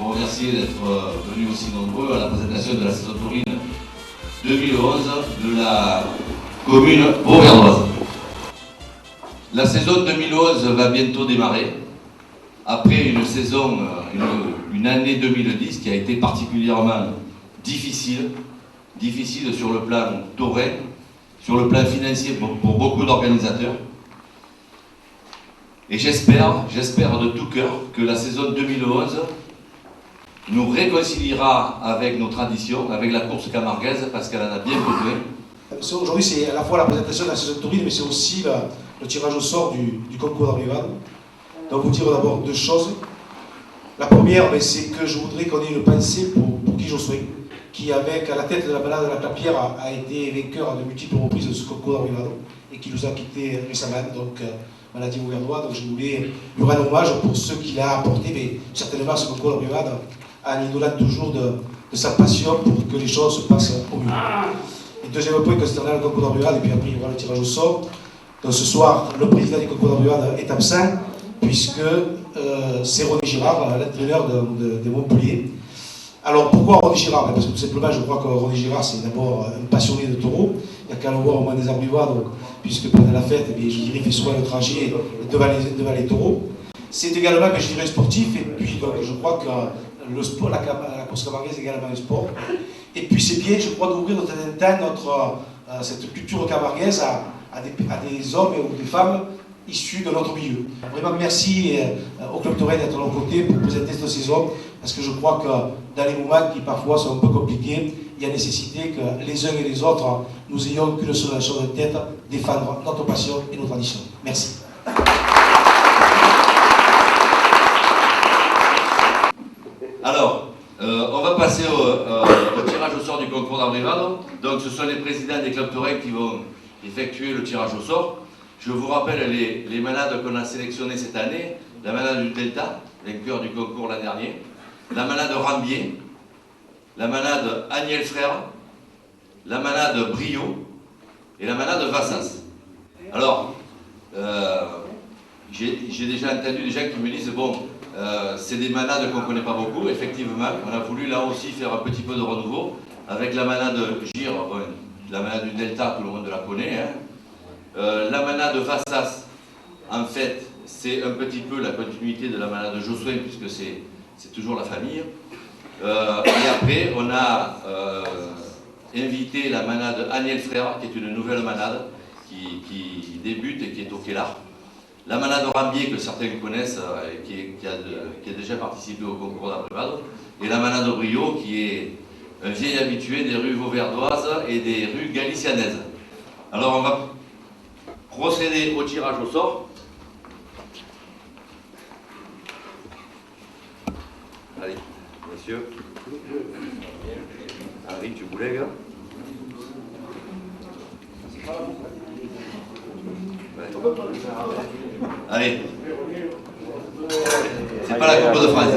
vous remercier d'être venus aussi nombreux à la présentation de la saison taurine 2011 de la commune auvergnoise. La saison 2011 va bientôt démarrer, après une saison, une année 2010 qui a été particulièrement difficile sur le plan taurin, sur le plan financier pour beaucoup d'organisateurs. Et j'espère de tout cœur que la saison 2011 nous réconciliera avec nos traditions, avec la course camarguaise, parce qu'elle en a bien besoin. Aujourd'hui, c'est à la fois la présentation de la saison taurine, mais c'est aussi le tirage au sort du concours d'arrivade. Donc, vous dire d'abord deux choses. La première, c'est que je voudrais qu'on ait une pensée pour Guy Jossuin, qui, avec à la tête de la balade de la Clapière, a été vainqueur à de multiples reprises de ce concours d'arrivade et qui nous a quittés récemment. Donc, maladie auvergnoise, donc je voulais lui rendre hommage pour ce qu'il a apporté, mais certainement ce concours d'arrivade, en idolant toujours de sa passion pour que les choses se passent au mieux. Et deuxième point concernant le concours d'arrivade, et puis après il y aura le tirage au sort. Donc ce soir, le président du concours d'arrivade est absent, puisque c'est René Girard, l'entraîneur de Montpellier. Alors pourquoi René Girard? Parce que tout simplement, je crois que René Girard, c'est d'abord un passionné de taureaux. Il n'y a qu'à le voir au moins des arbrivades, puisque pendant la fête, je dirais, il fait souvent le trajet devant les taureaux. C'est également, je dirais, sportif, et puis donc, je crois que le sport, la course camarguaise est également un sport. Et puis c'est bien, je crois, d'ouvrir de temps en temps cette culture camarguaise à des hommes ou des femmes issus de notre milieu. Vraiment merci au Club Taurin d'être de nos côtés pour présenter tous ces hommes, parce que je crois que dans les moments qui parfois sont un peu compliqués, il y a nécessité que les uns et les autres, nous ayons qu'une seule chose en tête, défendre notre passion et nos traditions. Merci. Alors, on va passer au tirage au sort du concours d'arrivade. Donc ce sont les présidents des clubs taurins qui vont effectuer le tirage au sort. Je vous rappelle les malades qu'on a sélectionnés cette année. La malade du Delta, vainqueur du concours l'an dernier. La malade Rambier. La malade Agnel Frère. La malade Brio. Et la malade Vassas. Alors, j'ai déjà entendu des gens qui me disent, bon, c'est des manades qu'on ne connaît pas beaucoup, effectivement. On a voulu là aussi faire un petit peu de renouveau. Avec la manade Gire, bon, la manade du Delta, tout le monde la connaît. Hein. La manade Vassas, en fait, c'est un petit peu la continuité de la manade Jossuin, puisque c'est toujours la famille. Et après, on a invité la manade Agnel Frère, qui est une nouvelle manade qui débute et qui est au Kellar. La manade Rambier, que certains connaissent, qui a déjà participé au concours d'arrivade. Et la manade Brio, qui est un vieil habitué des rues vauverdoises et des rues galicianaises. Alors on va procéder au tirage au sort. Allez, messieurs. Henri, tu voulais, gars? Allez. C'est pas la Coupe de France.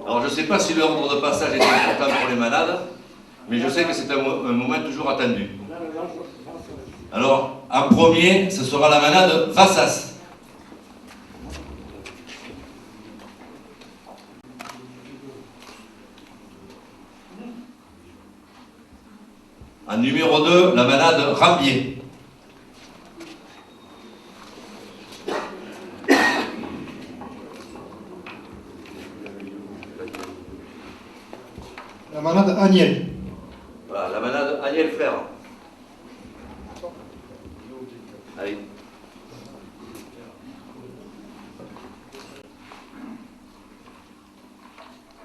Alors je ne sais pas si l'ordre de passage est important pour les malades, mais je sais que c'est un moment toujours attendu. Alors, en premier, ce sera la manade Vassas. En numéro 2, la manade Rambier. La manade Agnel. Voilà, la manade Agnel Frère. Allez.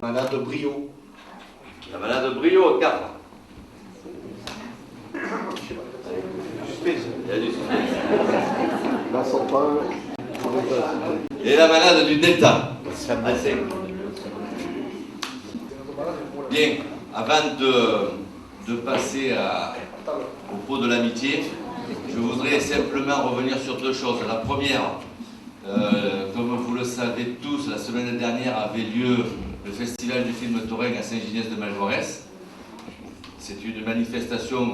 La manade Brio. La manade Brio, 4. Il y a du suspense. Et la manade du Delta. Assez. Bien, avant de passer au pot de l'amitié, je voudrais simplement revenir sur deux choses. La première, comme vous le savez tous, la semaine dernière avait lieu le Festival du film taurin à Saint-Ginès-de-Malvorès. C'est une manifestation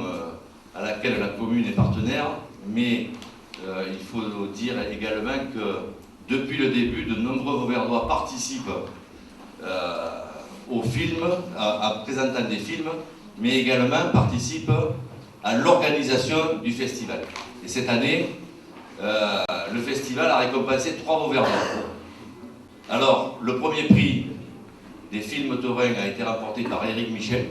à laquelle la commune est partenaire, mais il faut dire également que depuis le début, de nombreux Auvergnats participent au film, à présentant des films, mais également participent à l'organisation du festival. Et cette année, le festival a récompensé 3 Auvergnats. Alors, le premier prix des films taurins a été remporté par Éric Michel,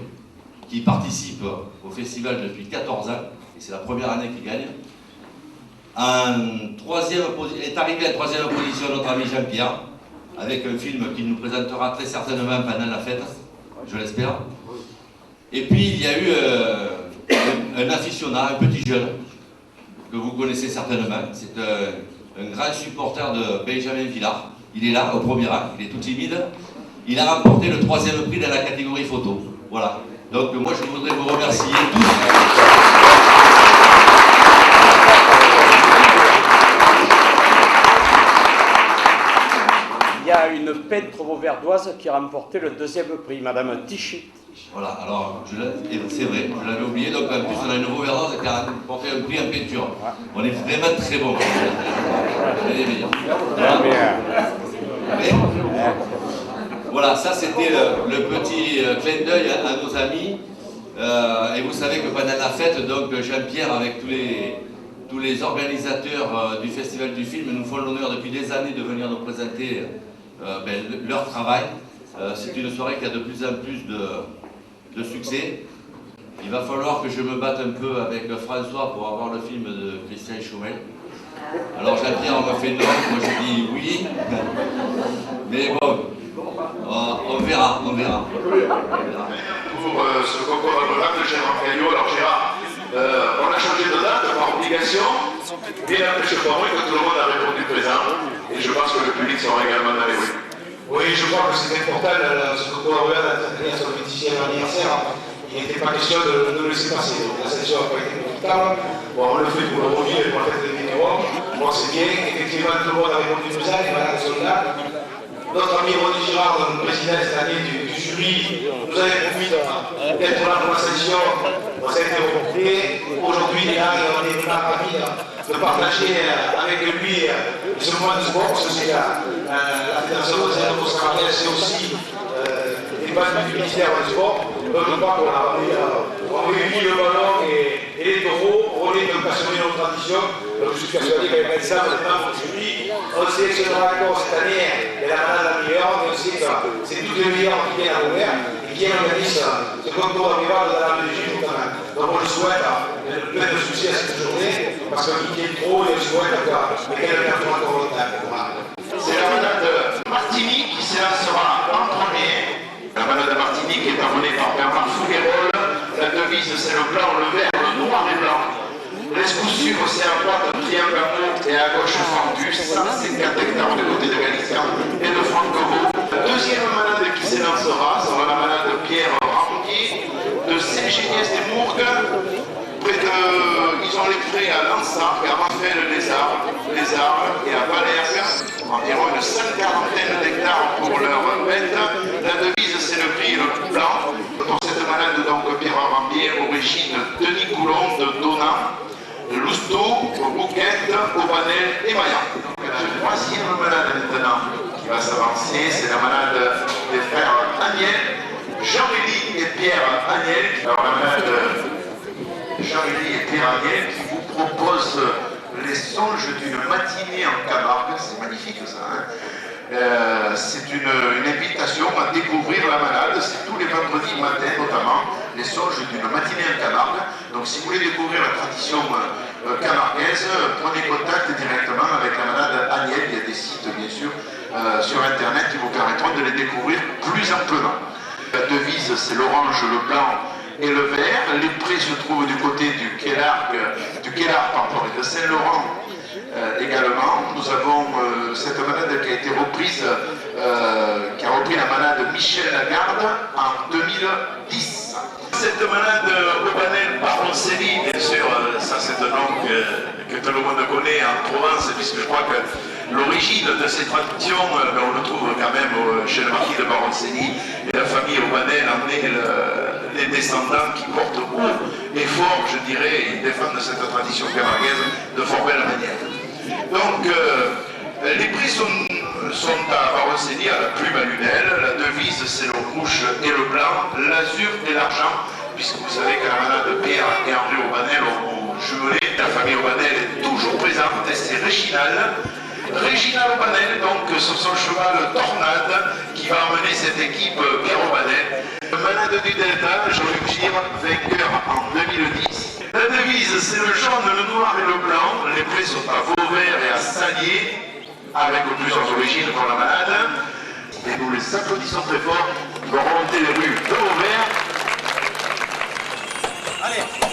qui participe au festival depuis 14 ans, et c'est la première année qu'il gagne. Est arrivé en 3e position notre ami Jean-Pierre, avec un film qu'il nous présentera très certainement pendant la fête, je l'espère. Et puis il y a eu un aficionat, un petit jeune, que vous connaissez certainement. C'est un grand supporter de Benjamin Villard. Il est là, au premier rang, il est tout timide. Il a remporté le 3e prix dans la catégorie photo. Voilà. Donc moi je voudrais vous remercier tous. Il y a une peintre auvergnoise qui a remporté le 2e prix, Madame Tichy. Voilà, alors c'est vrai, je l'avais oublié, donc en plus on a une auvergnate qui a remporté un prix en peinture. On est vraiment très bon. On est les meilleurs. Voilà, ça c'était le petit clin d'œil à nos amis. Et vous savez que pendant la fête, donc Jean-Pierre avec tous les organisateurs du Festival du film nous font l'honneur depuis des années de venir nous présenter leur travail. C'est une soirée qui a de plus en plus de succès. Il va falloir que je me batte un peu avec François pour avoir le film de Christian Chaumel. Alors Jean-Pierre m'a fait non, moi je dis oui. Mais bon, on verra. Pour ce concours de Gérard Caillot, alors Gérard, on a changé de date par obligation, mais n'empêche pas moi que tout le monde a répondu présent, et je pense que le public sera également dans les rues. Oui, je crois que c'est important, ce concours à son 26e anniversaire. Il n'était pas question de le laisser passer. La session n'a pas été profitable. Bon, on le fait pour le revivre et pour la fête des vignerons. Bon, c'est bien. Effectivement, tout le monde a répondu présent, les malades sont là. Notre ami René Girard, le président cette année du jury, nous avait promis d'être là pour la session. Ça a été reporté. Aujourd'hui, il est là et on est vraiment ravis de partager avec lui ce moment de sport, parce que c'est la Fédération de Saint-André, c'est aussi des bases du ministère du sport. Donc je crois qu'on a réuni le ballon et les taureaux. René est un passionné de nos traditions. Donc je suis persuadé qu'avec ça, on est membre du jury. On sélectionnera encore cette année et la malade la meilleure, mais on sait que c'est toutes les meilleures qui viennent à l'ouvert et qui organisent ce concours d'arrivage dans la Belgique notamment. Donc on le souhaite plein de succès à cette journée, parce qu'il est trop et on souhaite que quelqu'un soit encore longtemps. C'est la manade Martini qui s'élancera en premier. La manade Martini qui est amenée par Bernard Fouguerolles. La devise c'est le blanc, le vert, le noir et blanc. L'escoussure c'est à droite un triangle amour et à gauche fendu, 154 hectares du côté de Galicia et de Francovo. La deuxième manade qui s'élancera sera la manade Pierre Rambier de Saint-Géniès-des-Mourgues. Ils ont les prêts à Lansargues, à Raphaël-les-Arts et à Valère, environ une 140 d'hectares pour leur bête. La devise c'est le prix le blanc. Pour cette malade donc Pierre Rambier, origine Denis Coulon de Donat, de Lousteau, Bouquette, Aubanel et Maillan. La troisième malade maintenant qui va s'avancer, c'est la malade des frères Agnel, Jean-Élie et Pierre Agnel. Alors la malade Jean-Élie et Pierre Agnel qui vous propose les songes d'une matinée en Camargue. C'est magnifique ça, hein. C'est une invitation à découvrir la malade. C'est tous les vendredis matin notamment, les songes d'une matinée en Camargue. Donc si vous voulez découvrir la tradition camarguaise, prenez contact directement avec la malade Agnel. Il y a des sites bien sûr sur internet qui vous permettront de les découvrir plus amplement. La devise c'est l'orange, le blanc et le vert. Les prés se trouvent du côté du Kellarc et de Saint-Laurent également. Nous avons cette manade qui a été reprise, qui a repris la manade Michel Lagarde en 2010. Cette manade Aubanel Baroncelli, bien sûr, ça c'est un nom que tout le monde connaît en Provence, puisque je crois que l'origine de ces traditions, on le trouve quand même chez le marquis de Baroncelli, et la famille Aubanel en est des descendants qui portent haut et fort, je dirais, et défendent cette tradition camarguaise de fort belle manière. Donc, les prix sont à renseigner à la plume à lunelle. La devise, c'est le rouge et le blanc, l'azur et l'argent, puisque vous savez que la manade Pierre et André Aubanel ont jumelé. La famille Aubanel est toujours présente et c'est Réginal. Réginal Aubanel, donc, sur son cheval Tornade, qui va emmener cette équipe Pierre Aubanel. Manade du Delta, Jean-Luc Gir, vainqueur en 2010. La devise, c'est le jaune, le noir et le blanc. Les prix sont à Vauvert et à Salier, avec plusieurs origines pour la manade. Et nous les applaudissons très fort. Ils vont remonter les rues de Vauvert. Allez.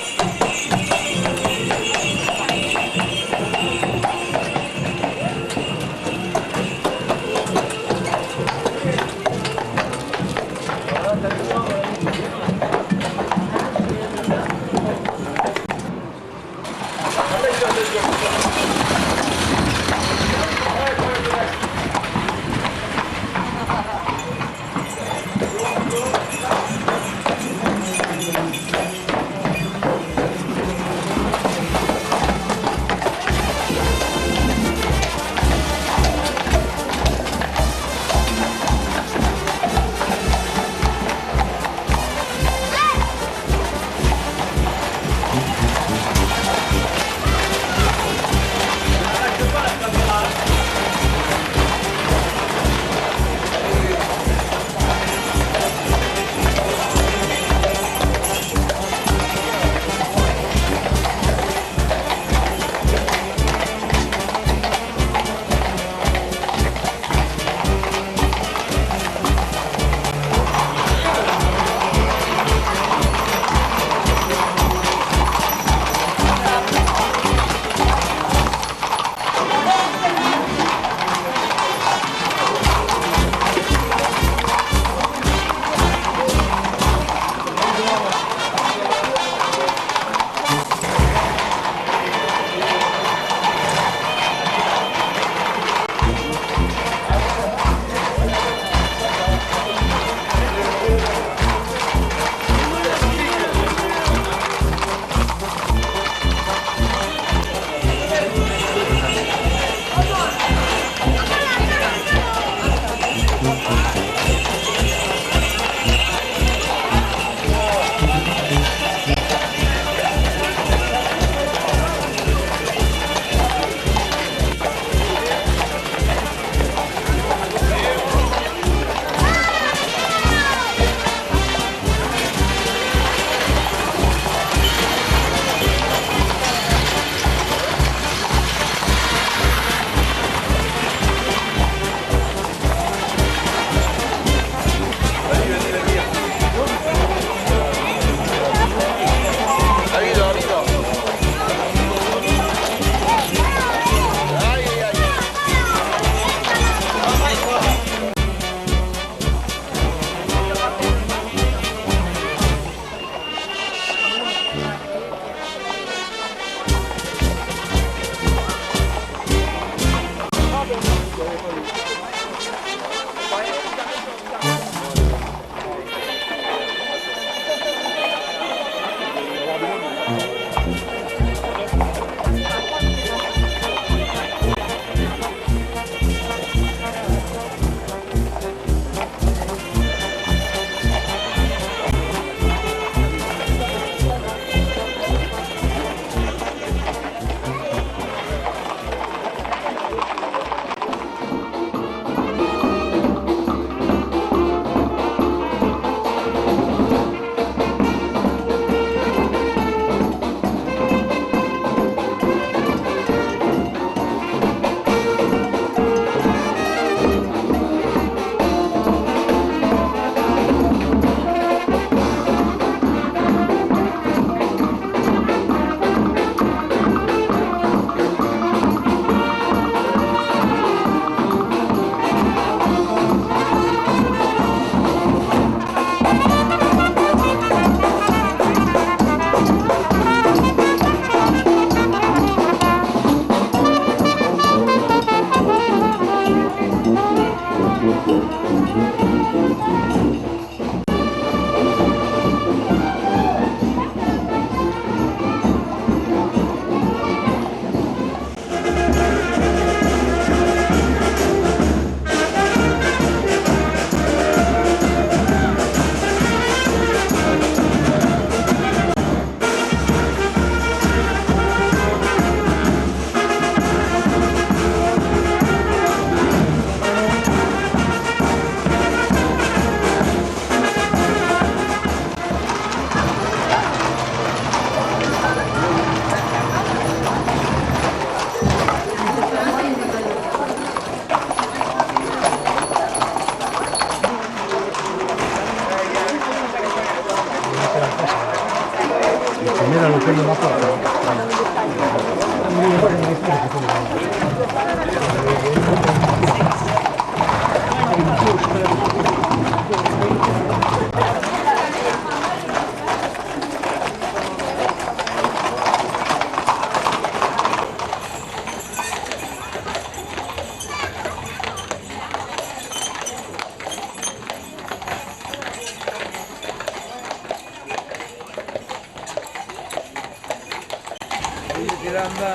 la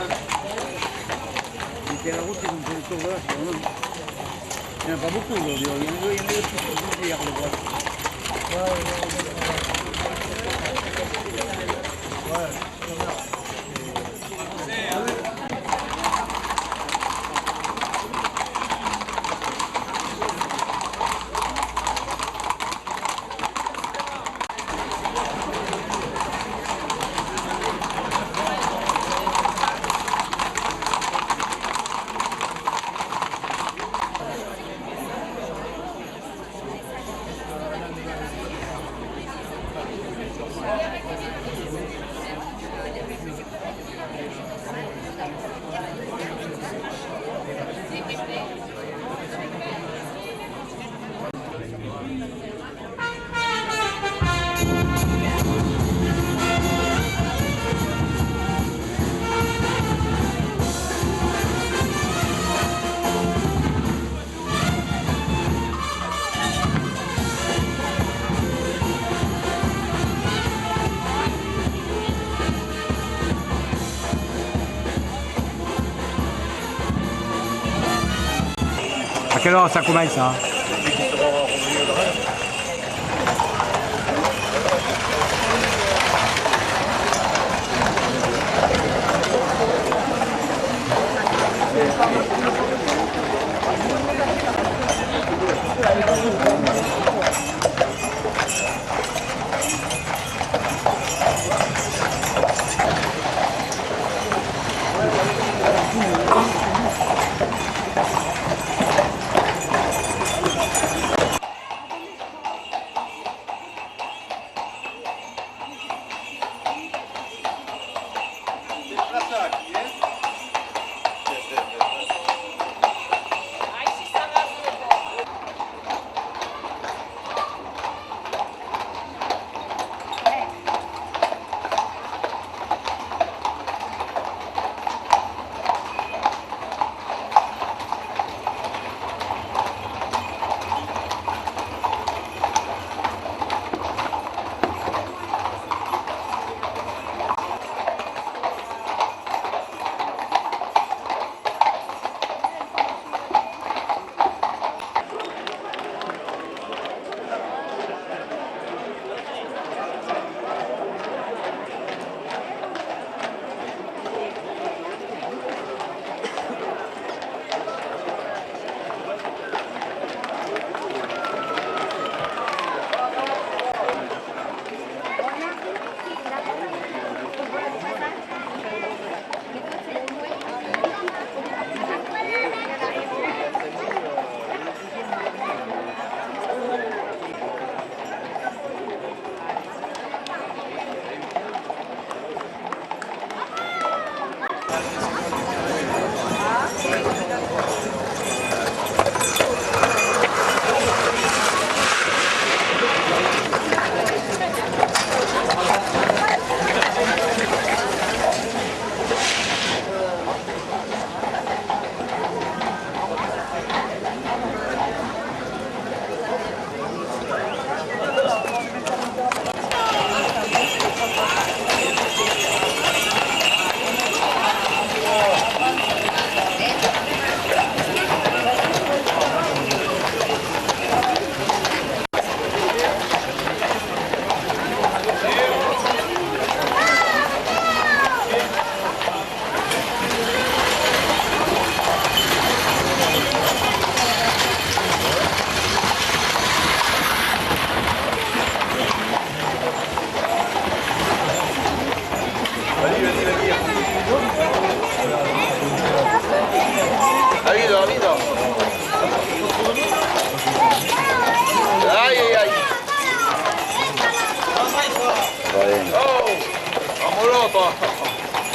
route, ils ont fait le tour de là, c'est vraiment... Il n'y en a pas beaucoup aujourd'hui, il y en a tous hier, le bois. À quelle heure ça commence ça?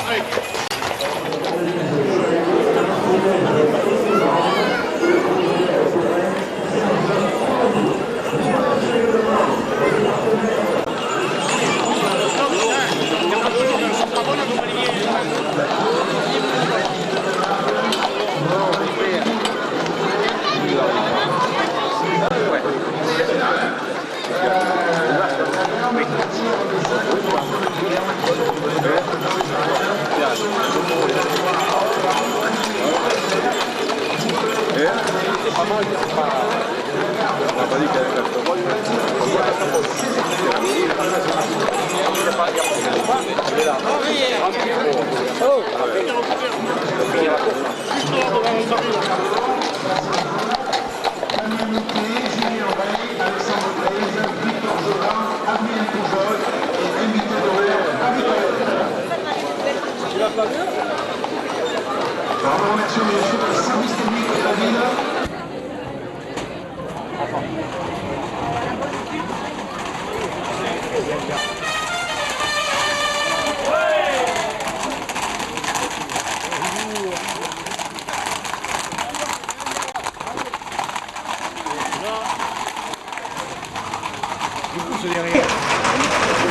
Ouais.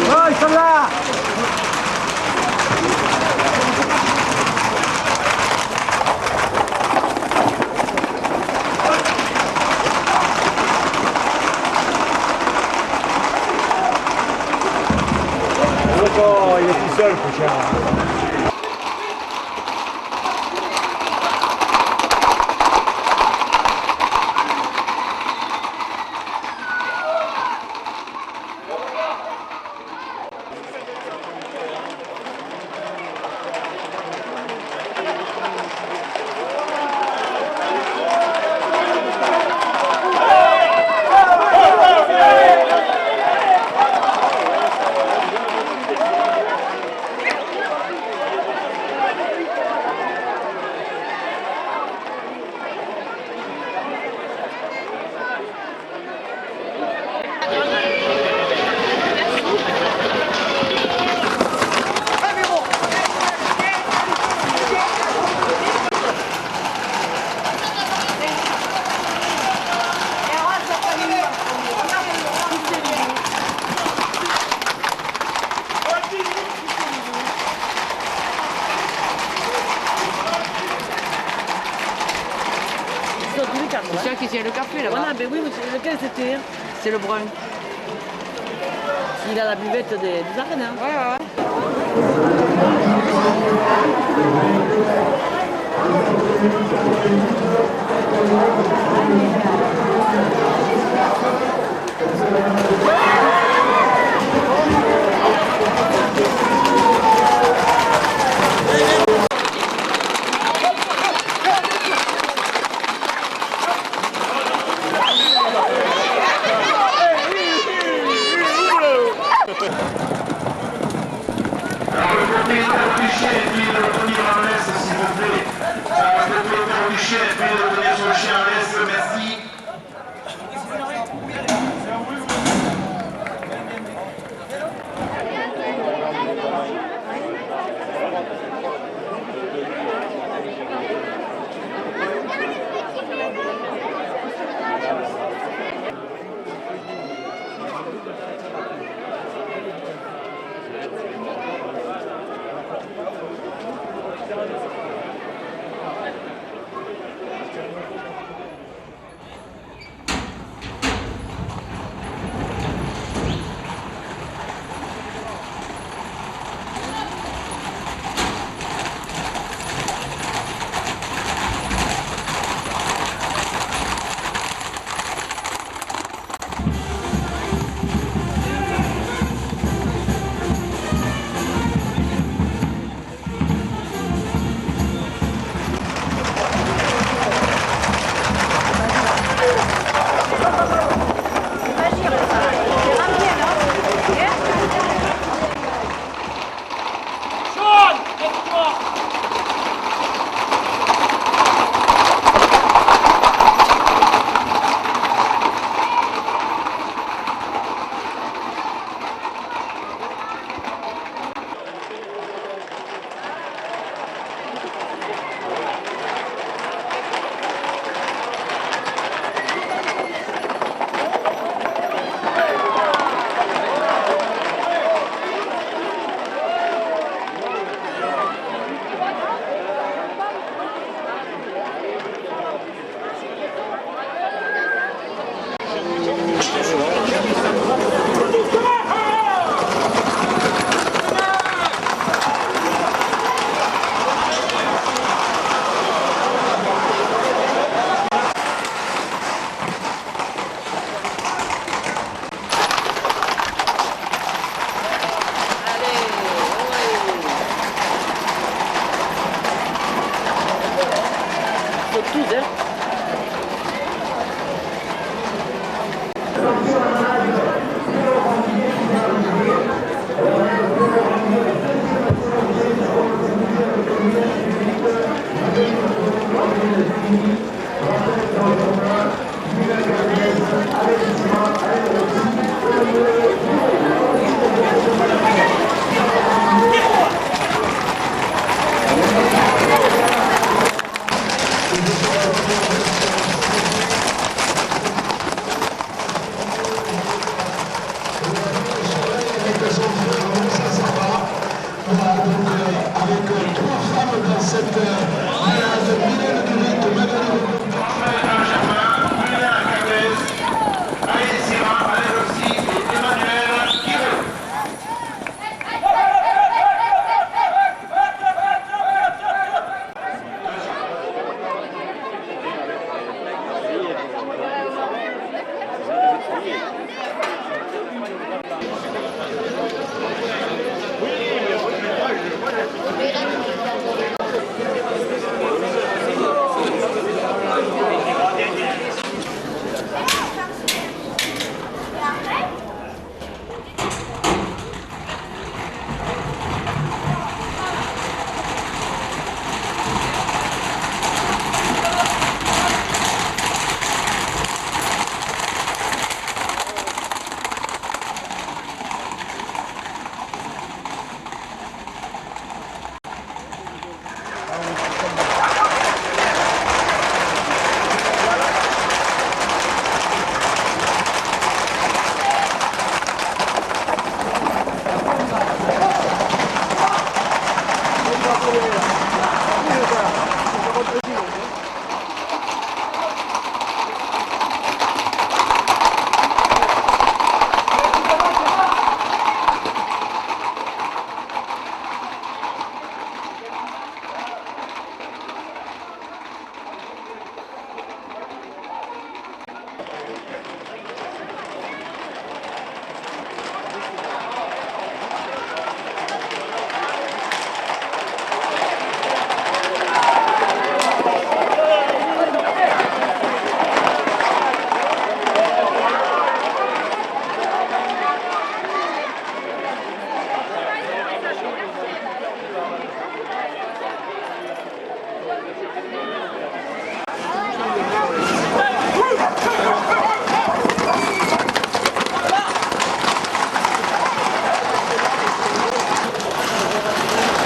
Oh, ils sont là! Oh, il est tout seul, Pouchard. C'est ça qui tient le café là-bas. Voilà, ben oui, mais lequel c'était? C'est le brun. Il a la buvette des arènes. Hein. Ouais, ouais, Merci. sont tous, hein.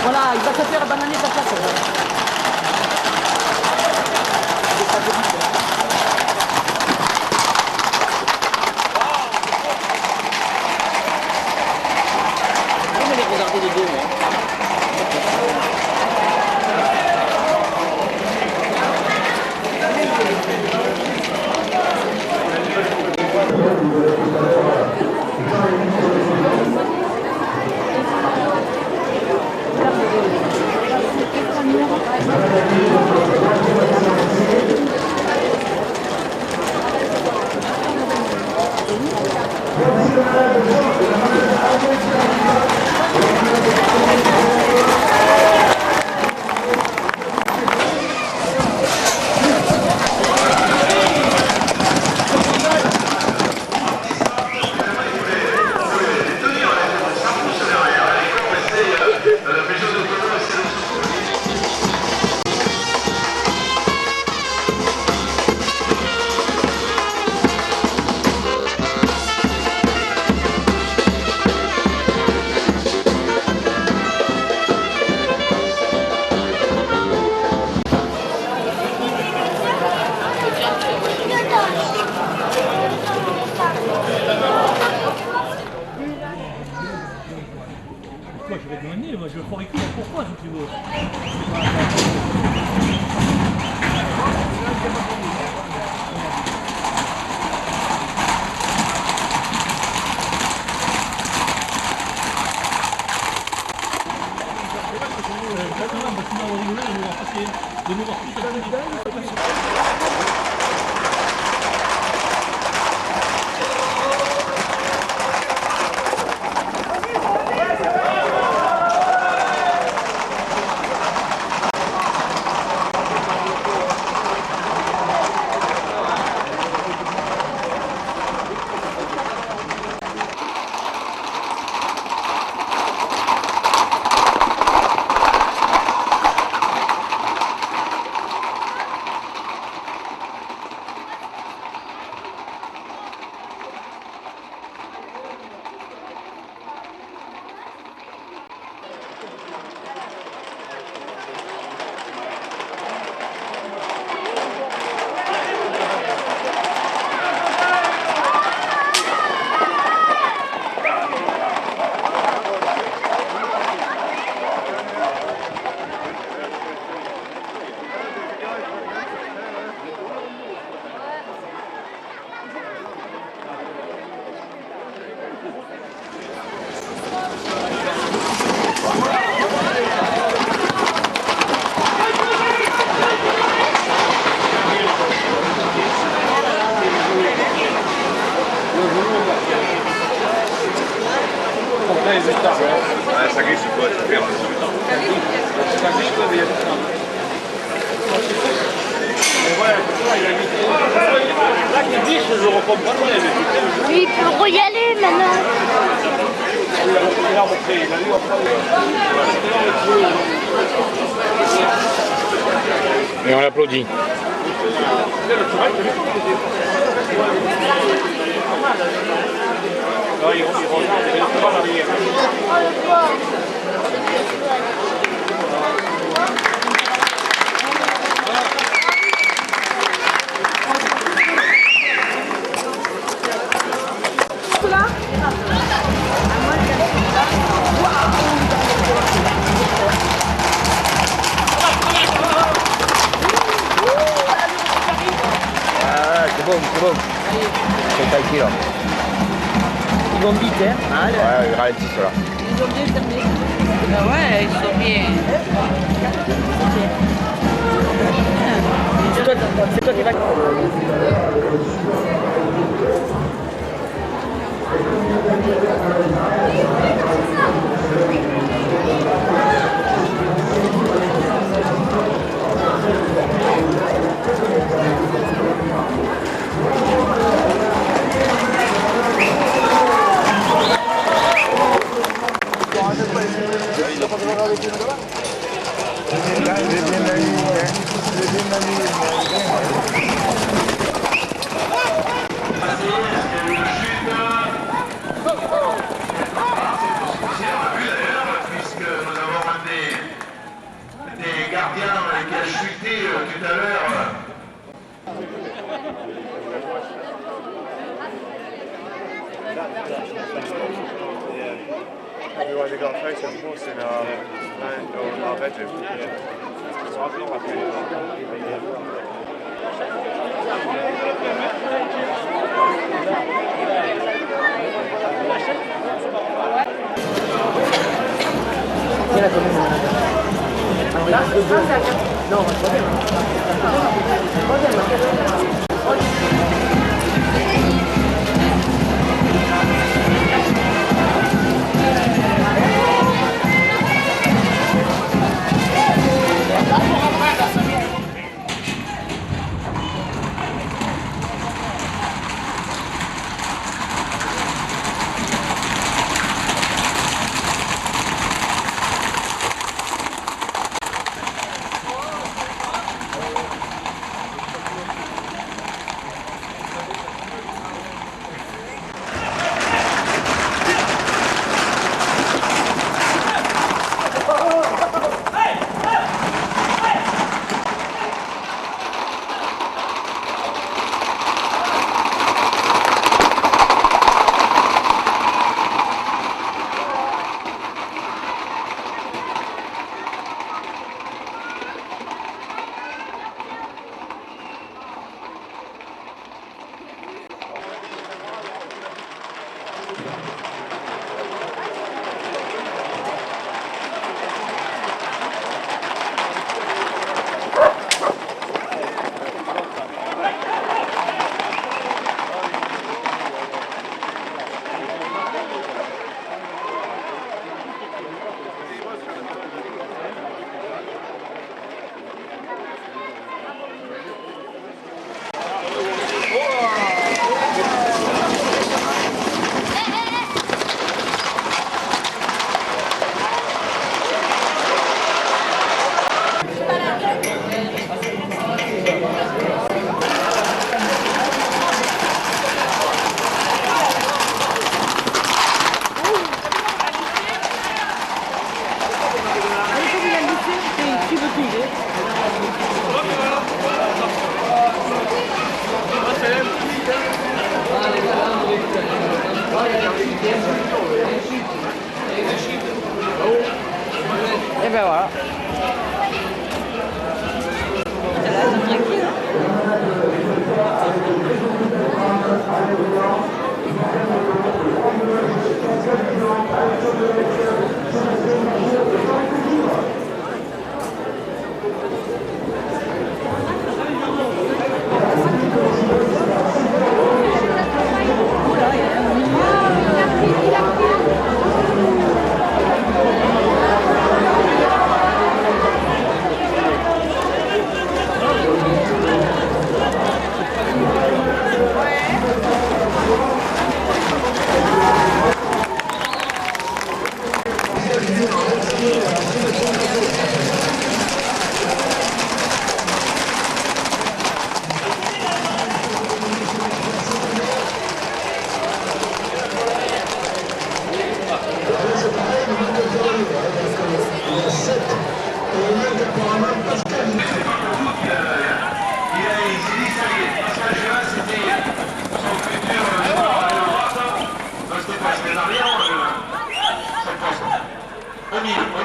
Voilà, il va se faire bananer ta place. On va les regarder les deux, Pourquoi je vais demander, moi je vais pas écrire pourquoi si tu veux. De nous voir tout à l'heure. Oui, il faut y aller maintenant. Et on l'applaudit. C'est bon. C'est tranquille. Ils vont vite, hein? Ouais, ils ralentissent là. Ils ont bien terminé. Ah ouais, ils sont bien. C'est toi qui vas. Puisque nous avons un des gardiens qui a chuté tout à l'heure. Everyone got a photo of horse in our bedroom. So I think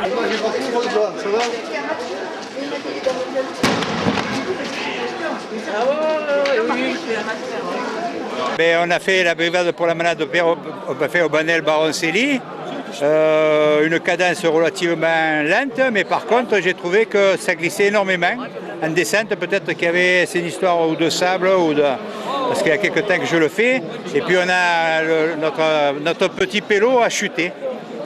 On a fait la brigade pour la manade au Banel Baroncelli, une cadence relativement lente, mais par contre j'ai trouvé que ça glissait énormément. En descente, peut-être qu'il y avait une histoire ou de sable, parce qu'il y a quelques temps que je le fais, et puis on a notre petit pélo a chuté.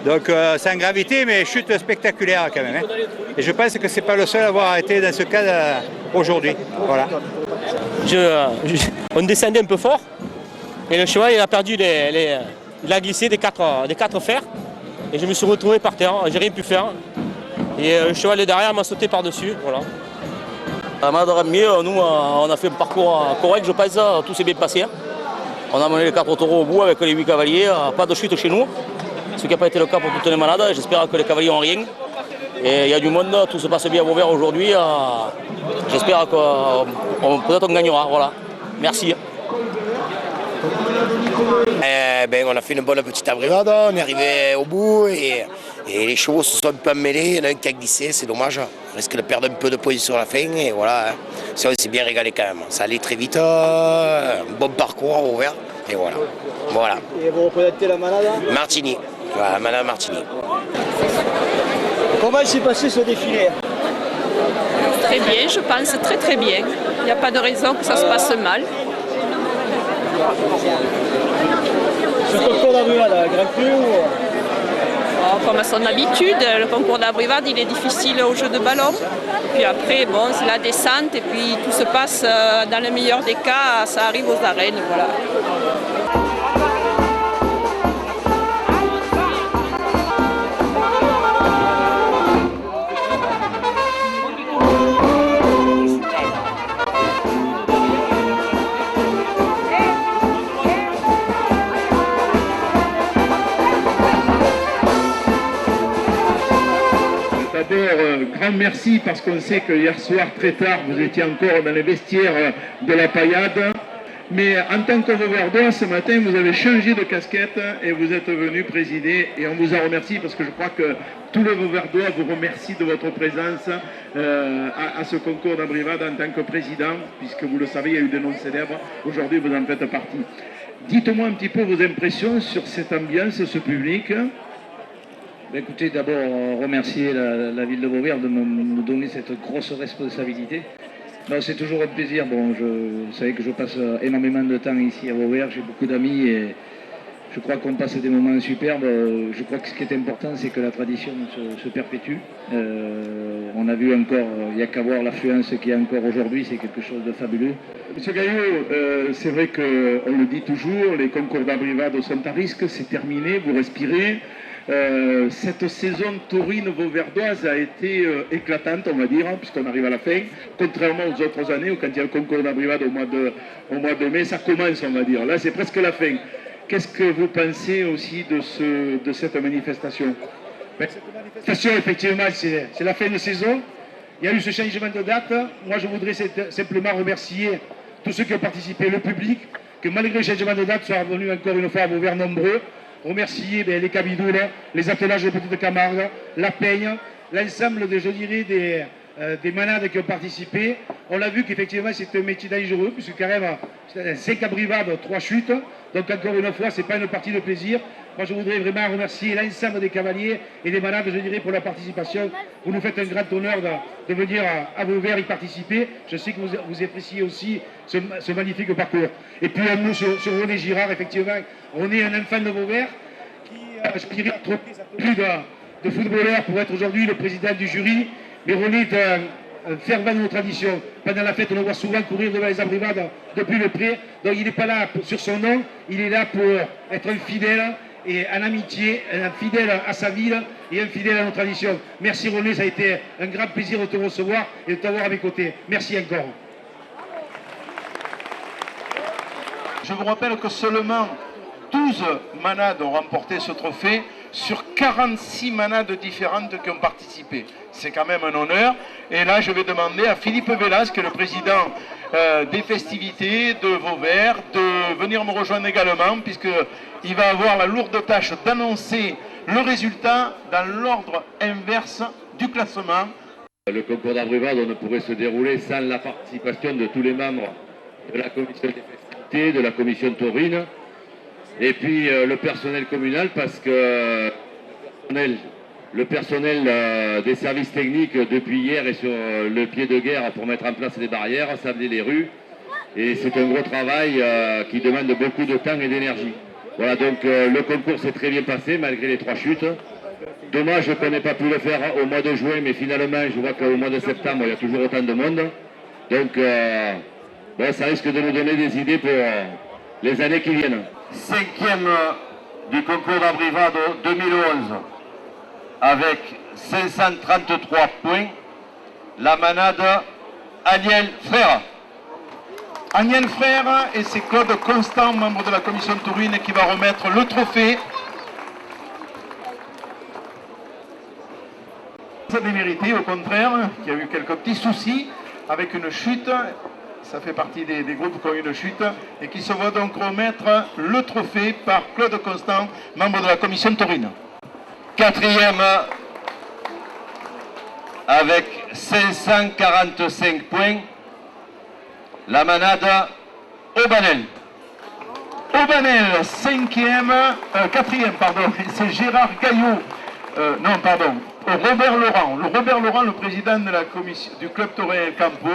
Donc sans gravité, mais chute spectaculaire quand même. Hein. Et je pense que ce n'est pas le seul à avoir été dans ce cas aujourd'hui. Voilà. On descendait un peu fort et le cheval il a perdu il a glissé des quatre fers et je me suis retrouvé par terre, j'ai rien pu faire. Et le cheval derrière m'a sauté par-dessus. Voilà. À Madramé, nous on a fait un parcours correct, je pense, tout s'est bien passé. On a mené les 4 taureaux au bout avec les 8 cavaliers, pas de chute chez nous. Ce qui n'a pas été le cas pour toutes les malades, j'espère que les cavaliers n'ont rien. Et il y a du monde, tout se passe bien à Vauvert aujourd'hui. J'espère qu'on peut-être on gagnera. Voilà. Merci. On a fait une bonne petite abrivade, on est arrivé au bout et les chevaux se sont un peu mêlés. Il y en a un qui a glissé, c'est dommage. On risque de perdre un peu de poids sur la fin et voilà. Ça, on s'est bien régalé quand même. Ça allait très vite, un bon parcours à Vauvert et voilà. Et vous représentez la manade? Martini. Voilà, Madame Martini. Comment s'est passé ce défilé? Très bien, je pense, très très bien. Il n'y a pas de raison que ça se passe mal. Ce concours d'abrivade, grand cru ou... Comme à son habitude, le concours d'abrivade, il est difficile au jeu de ballon. Puis après, bon, c'est la descente et puis tout se passe dans le meilleur des cas, ça arrive aux arènes, voilà. Grand merci parce qu'on sait que hier soir très tard vous étiez encore dans les vestiaires de la paillade, mais en tant que Vauverdois ce matin vous avez changé de casquette et vous êtes venu présider et on vous en remercie parce que je crois que tous les Vauverdois vous remercient de votre présence à ce concours d'abrivade en tant que président, puisque vous le savez il y a eu des noms célèbres, aujourd'hui vous en faites partie. Dites-moi un petit peu vos impressions sur cette ambiance, ce public. Écoutez, d'abord remercier la ville de Vauvert de me donner cette grosse responsabilité. C'est toujours un plaisir. Bon, vous savez que je passe énormément de temps ici à Vauvert, j'ai beaucoup d'amis et je crois qu'on passe des moments superbes. Je crois que ce qui est important, c'est que la tradition se perpétue. On a vu encore, il n'y a qu'à voir l'affluence qu'il y a encore aujourd'hui, c'est quelque chose de fabuleux. Monsieur Gaillot, c'est vrai qu'on le dit toujours, les concours d'abrivade sont à risque, c'est terminé, vous respirez. Cette saison taurine vauverdoise a été éclatante, on va dire, puisqu'on arrive à la fin, contrairement aux autres années où quand il y a le concours d'abrivade au mois de mai, ça commence, on va dire. Là, c'est presque la fin. Qu'est-ce que vous pensez aussi de cette manifestation? Cette manifestation, effectivement, c'est la fin de saison. Il y a eu ce changement de date. Moi, je voudrais simplement remercier tous ceux qui ont participé, le public, que malgré le changement de date, soient venus encore une fois à Vauvert nombreux. Remercier les cabidoules, les attelages de Petite Camargue, la Peigne, l'ensemble des manades qui ont participé. On l'a vu qu'effectivement c'est un métier dangereux, puisque quand même 5 abrivades, 3 chutes. Donc encore une fois, ce n'est pas une partie de plaisir. Moi je voudrais vraiment remercier l'ensemble des cavaliers et des manades, je dirais, pour la participation. Vous nous faites un grand honneur de venir à Vauvert y participer. Je sais que vous appréciez aussi ce magnifique parcours. Et puis un mot sur René Girard, effectivement. René est un enfant de Vauvert qui a aspiré à trouver sa tenue de footballeur pour être aujourd'hui le président du jury. Mais René est un fervent de nos traditions. Pendant la fête, on le voit souvent courir devant les abrivades depuis le pré. Donc il n'est pas là sur son nom, il est là pour être un fidèle et un amitié, un fidèle à sa ville et un fidèle à nos traditions. Merci René, ça a été un grand plaisir de te recevoir et de t'avoir à mes côtés. Merci encore. Je vous rappelle que seulement 12 manades ont remporté ce trophée sur 46 manades différentes qui ont participé. C'est quand même un honneur. Et là, je vais demander à Philippe Velas, qui est le président des festivités de Vauvert, de venir me rejoindre également, puisqu'il va avoir la lourde tâche d'annoncer le résultat dans l'ordre inverse du classement. Le concours d'Abrivard ne pourrait se dérouler sans la participation de tous les membres de la commission des festivités, de la commission taurine, et puis le personnel communal, parce que le personnel des services techniques depuis hier est sur le pied de guerre pour mettre en place des barrières, sabler les rues, et c'est un gros travail qui demande beaucoup de temps et d'énergie. Voilà, donc le concours s'est très bien passé malgré les 3 chutes. Dommage qu'on n'ait pas pu le faire au mois de juin, mais finalement je vois qu'au mois de septembre il y a toujours autant de monde. Donc bon, ça risque de nous donner des idées pour les années qui viennent. 5e du concours d'Abrivard 2011 avec 533 points, la manade Agnel Frère. Agnel Frère, et c'est Claude Constant, membre de la commission taurine, qui va remettre le trophée. Ça démérité, au contraire, qui a eu quelques petits soucis avec une chute. Ça fait partie des groupes qui ont eu une chute et qui se voit donc remettre le trophée par Claude Constant, membre de la commission taurine. 4e avec 545 points, la manade Aubanel. Aubanel, 4e, pardon, c'est Gérard Gaillot. Robert Laurent. Robert Laurent, le président de la commission, du club taurin Campo,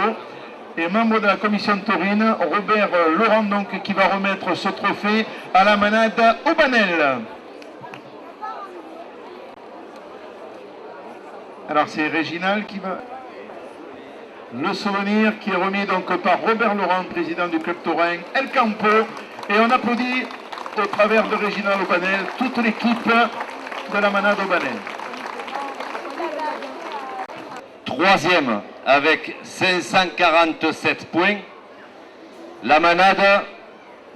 et membre de la commission taurine, Robert Laurent, donc, qui va remettre ce trophée à la manade Aubanel. Alors c'est Réginal qui va... Le souvenir qui est remis donc par Robert Laurent, président du club taurin El Campo, et on applaudit au travers de Réginal Aubanel toute l'équipe de la manade Aubanel. 3e avec 547 points, la manade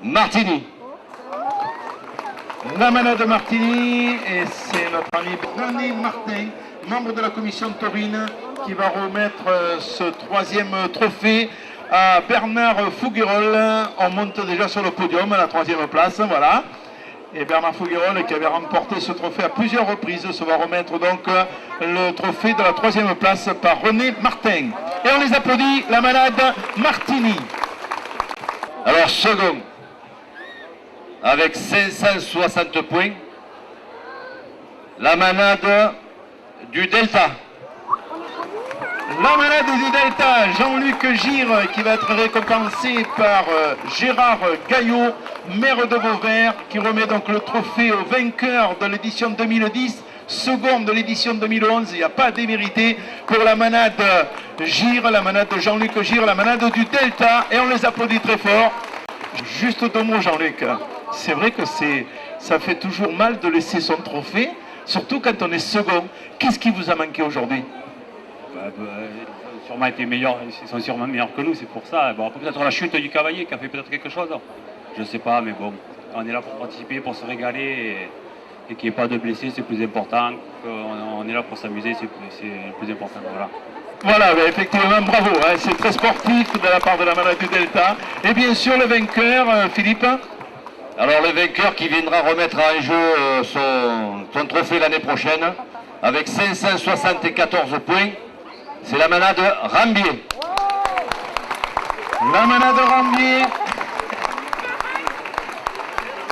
Martini. La manade Martini, et c'est notre ami René Martin, membre de la commission taurine, qui va remettre ce 3e trophée à Bernard Fouguerolles. On monte déjà sur le podium à la 3e place, voilà. Et Bernard Fouguerolles, qui avait remporté ce trophée à plusieurs reprises, se va remettre donc le trophée de la 3e place par René Martin. Et on les applaudit, la manade Martini. Alors second, avec 560 points, la manade du Delta. La manade du Delta, Jean-Luc Gire, qui va être récompensé par Gérard Gaillot, maire de Vauvert, qui remet donc le trophée au vainqueur de l'édition 2010, second de l'édition 2011. Il n'y a pas à démériter pour la manade Gire, la manade de Jean-Luc Gire, la manade du Delta, et on les applaudit très fort. Juste 2 mots, Jean-Luc. C'est vrai que ça fait toujours mal de laisser son trophée, surtout quand on est second. Qu'est-ce qui vous a manqué aujourd'hui? Ils ont sûrement été meilleurs, ils sont sûrement meilleurs que nous, c'est pour ça. Bon, peut-être la chute du cavalier qui a fait peut-être quelque chose. Je ne sais pas, mais bon, on est là pour participer, pour se régaler, et qu'il n'y ait pas de blessés, c'est plus important. On est là pour s'amuser, c'est le plus important. Voilà. Voilà, effectivement, bravo, hein, c'est très sportif de la part de la manade du Delta. Et bien sûr, le vainqueur, Philippe. Alors le vainqueur qui viendra remettre en jeu son trophée l'année prochaine, avec 574 points, c'est la manade Rambier. La manade Rambier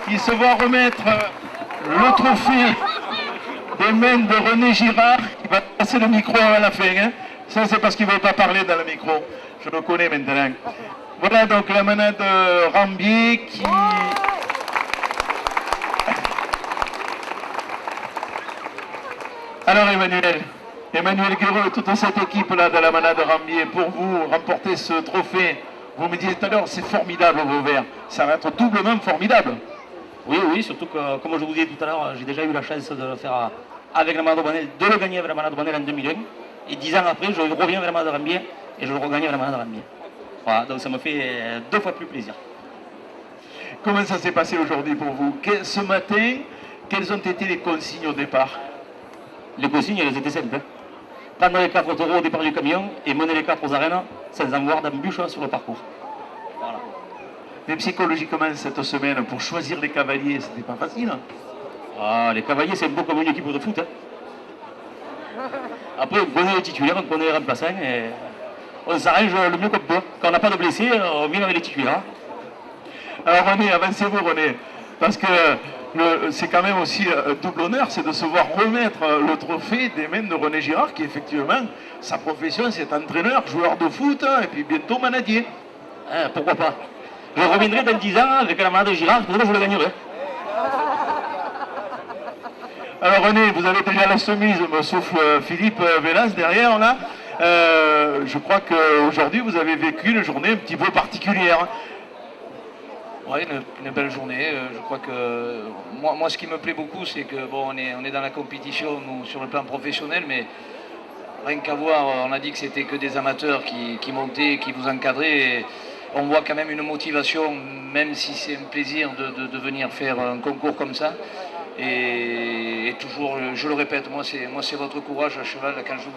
qui se voit remettre le trophée des mains de René Girard, qui va passer le micro à la fin. Hein. Ça, c'est parce qu'il ne veut pas parler dans le micro. Je le connais maintenant. Voilà donc la manade Rambier qui... Alors Emmanuel Guéreux, toute cette équipe-là de la manade Rambier, pour vous remporter ce trophée, vous me disiez tout à l'heure, c'est formidable Vauvert, ça va être doublement formidable. Oui, surtout que, comme je vous disais tout à l'heure, j'ai déjà eu la chance de le faire avec la manade Aubanel, de le gagner avec la manade Aubanel en 2001, et 10 ans après, je reviens avec la manade Rambier, et je le regagne avec la manade Rambier. Voilà, donc ça me fait 2 fois plus plaisir. Comment ça s'est passé aujourd'hui pour vous? Ce matin, quelles ont été les consignes au départ? Les consignes, elles étaient simples. Prendre les 4 taureaux au départ du camion et mener les 4 aux arènes sans avoir d'embûches sur le parcours. Voilà. Mais psychologiquement, cette semaine, pour choisir les cavaliers, c'était pas facile. Ah, les cavaliers, c'est un peu comme une équipe de foot. Hein. Après, on connaît les titulaires, on connaît les remplaçants et on s'arrange le mieux qu'on peut. Quand on n'a pas de blessés, on vient avec les titulaires. Alors René, avancez-vous René, parce que c'est quand même aussi un double honneur, c'est de se voir remettre le trophée des mains de René Girard, qui effectivement, sa profession c'est entraîneur, joueur de foot, et puis bientôt manadier. Pourquoi pas? Je reviendrai dans 10 ans avec la manade de Girard, peut-être que je le gagnerai. Alors René, vous avez déjà la chemise, me souffle Philippe Vélas derrière là. Je crois qu'aujourd'hui vous avez vécu une journée un petit peu particulière. Oui, une belle journée. Je crois que moi ce qui me plaît beaucoup, c'est que bon, on est dans la compétition nous, sur le plan professionnel, mais rien qu'à voir, on a dit que c'était que des amateurs qui montaient, qui vous encadraient. Et on voit quand même une motivation, même si c'est un plaisir de venir faire un concours comme ça. Et toujours, je le répète, moi c'est votre courage à cheval. Quand je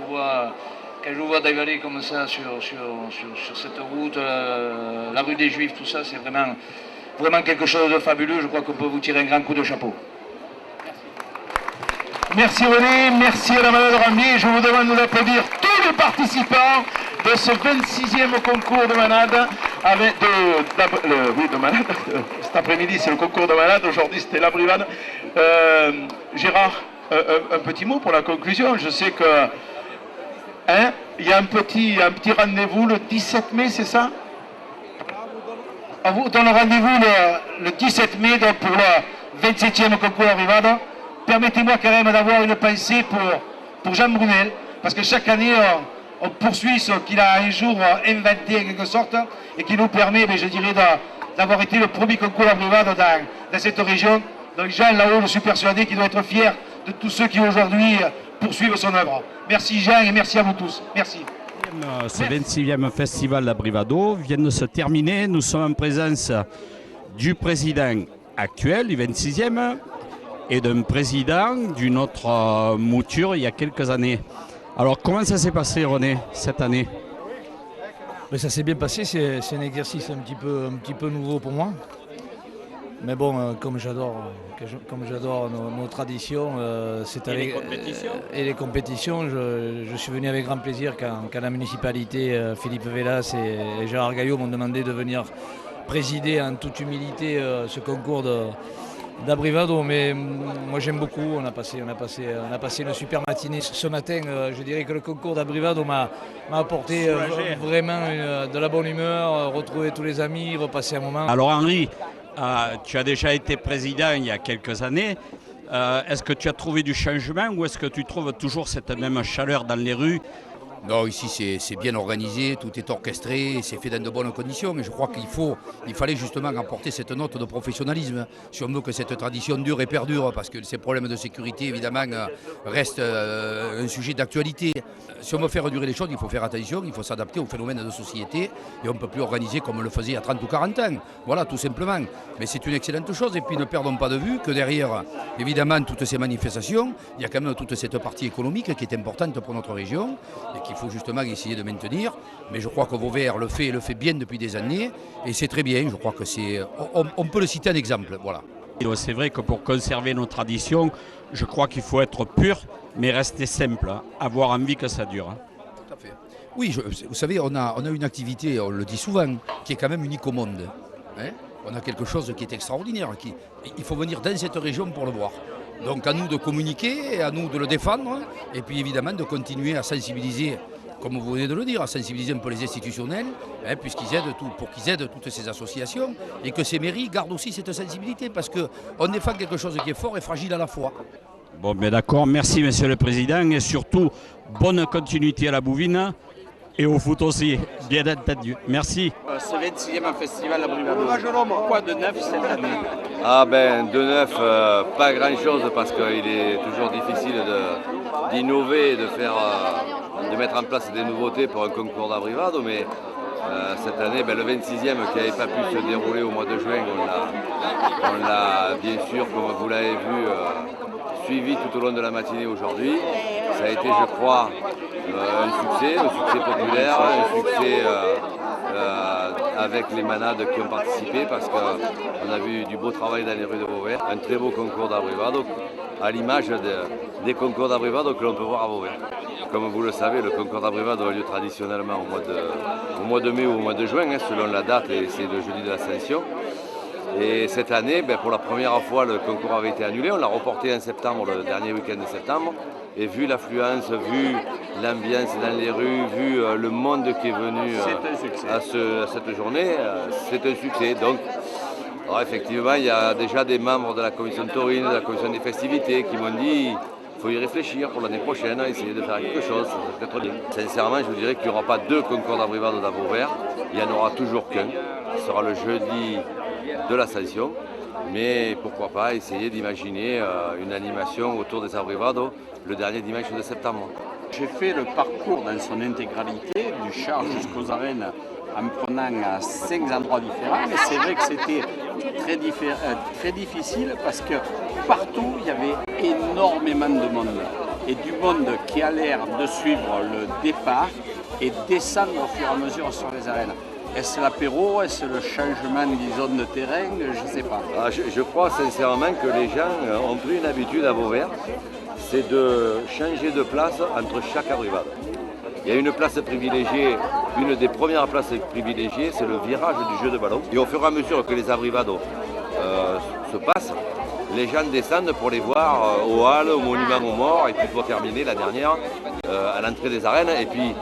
vous vois dévaler comme ça sur cette route, la rue des Juifs, tout ça, c'est vraiment quelque chose de fabuleux. Je crois qu'on peut vous tirer un grand coup de chapeau. Merci René, merci à la manade Ramier. Je vous demande d'applaudir tous les participants de ce 26e concours de manade. De manade. Cet après-midi c'est le concours de manade, aujourd'hui c'était la brivade. Gérard, un petit mot pour la conclusion. Je sais que il y a un petit rendez-vous le 17 mai, c'est ça? On vous donne rendez-vous le 17 mai donc pour le 27e concours Brivade. Permettez-moi quand même d'avoir une pensée pour Jean Brunel, parce que chaque année on poursuit ce qu'il a un jour inventé en quelque sorte, et qui nous permet, je dirais, d'avoir été le premier concours à Brivade dans cette région. Donc Jean, là-haut, je suis persuadé qu'il doit être fier de tous ceux qui aujourd'hui poursuivent son œuvre. Merci Jean et merci à vous tous. Merci. Ce 26e festival La Brivado vient de se terminer. Nous sommes en présence du président actuel, du 26e, et d'un président d'une autre mouture il y a quelques années. Alors comment ça s'est passé René cette année? Ça s'est bien passé, c'est un exercice un petit peu nouveau pour moi. Mais bon, comme j'adore nos traditions et les compétitions, je suis venu avec grand plaisir quand la municipalité, Philippe Vélas et Gérard Gaillot m'ont demandé de venir présider en toute humilité ce concours d'Abrivado. Mais moi j'aime beaucoup, on a passé une super matinée. Ce matin, je dirais que le concours d'Abrivado m'a apporté vraiment de la bonne humeur, retrouver tous les amis, repasser un moment. Alors Henri, tu as déjà été président il y a quelques années. Est-ce que tu as trouvé du changement ou est-ce que tu trouves toujours cette même chaleur dans les rues? Non, ici c'est bien organisé, tout est orchestré, c'est fait dans de bonnes conditions. Mais je crois qu'il fallait justement apporter cette note de professionnalisme si on veut que cette tradition dure et perdure, parce que ces problèmes de sécurité évidemment restent un sujet d'actualité. Si on veut faire durer les choses, il faut faire attention, il faut s'adapter aux phénomènes de société et on ne peut plus organiser comme on le faisait il y a 30 ou 40 ans. Voilà, tout simplement. Mais c'est une excellente chose et puis ne perdons pas de vue que derrière, évidemment, toutes ces manifestations, il y a quand même toute cette partie économique qui est importante pour notre région et qu'il faut justement essayer de maintenir. Mais je crois que Vauvert le fait bien depuis des années et c'est très bien. Je crois que on peut le citer un exemple. Voilà. C'est vrai que pour conserver nos traditions, je crois qu'il faut être pur, mais rester simple, avoir envie que ça dure. Tout à fait. Oui, vous savez, on a une activité, on le dit souvent, qui est quand même unique au monde. On a quelque chose qui est extraordinaire. Il faut venir dans cette région pour le voir. Donc à nous de communiquer, à nous de le défendre, et puis évidemment de continuer à sensibiliser, comme vous venez de le dire, à sensibiliser un peu les institutionnels, pour qu'ils aident toutes ces associations, et que ces mairies gardent aussi cette sensibilité, parce qu'on défend quelque chose qui est fort et fragile à la fois. Bon, mais d'accord, merci Monsieur le Président, et surtout, bonne continuité à la Bouvine, et au foot aussi, bien entendu. Merci. Ce 26e festival à Brivado, quoi de neuf cette année? De neuf, pas grand-chose, parce qu'il est toujours difficile d'innover, de mettre en place des nouveautés pour un concours d'Abrivado, mais cette année, le 26e qui n'avait pas pu se dérouler au mois de juin, on l'a bien sûr, comme vous l'avez vu, suivi tout au long de la matinée aujourd'hui. Ça a été, je crois, un succès populaire, un succès avec les manades qui ont participé parce qu'on a vu du beau travail dans les rues de Vauvert, un très beau concours d'Abrivado à l'image des concours d'Abrivado que l'on peut voir à Vauvert. Comme vous le savez, le concours d'Abrivado a lieu traditionnellement au mois de mai ou au mois de juin, selon la date, et c'est le jeudi de l'Ascension. Et cette année, pour la première fois, le concours avait été annulé. On l'a reporté en septembre, le dernier week-end de septembre. Et vu l'affluence, vu l'ambiance dans les rues, vu le monde qui est venu à cette journée, c'est un succès. Donc, alors effectivement, il y a déjà des membres de la commission de Taurine, de la commission des festivités qui m'ont dit il faut y réfléchir pour l'année prochaine, essayer de faire quelque chose, ça peut être bien. Sincèrement, je vous dirais qu'il n'y aura pas 2 concours d'Abrivado dans Vauvert, il n'y en aura toujours qu'un. Ce sera le jeudi de l'Ascension, mais pourquoi pas essayer d'imaginer une animation autour des Abrivado le dernier dimanche de septembre. J'ai fait le parcours dans son intégralité, du char jusqu'aux arènes, en prenant 5 endroits différents, mais c'est vrai que c'était très difficile parce que partout il y avait énormément de monde et du monde qui a l'air de suivre le départ et descendre au fur et à mesure sur les arènes. Est-ce l'apéro? Est-ce le changement des zones de terrain? Je ne sais pas. Je crois sincèrement que les gens ont pris une habitude à Vauvert, c'est de changer de place entre chaque Abrivado. Il y a une place privilégiée, une des premières places privilégiées, c'est le virage du jeu de ballon. Et au fur et à mesure que les Abrivados se passent, les gens descendent pour les voir au hall, au monument aux morts, et puis pour terminer la dernière à l'entrée des arènes. Et puis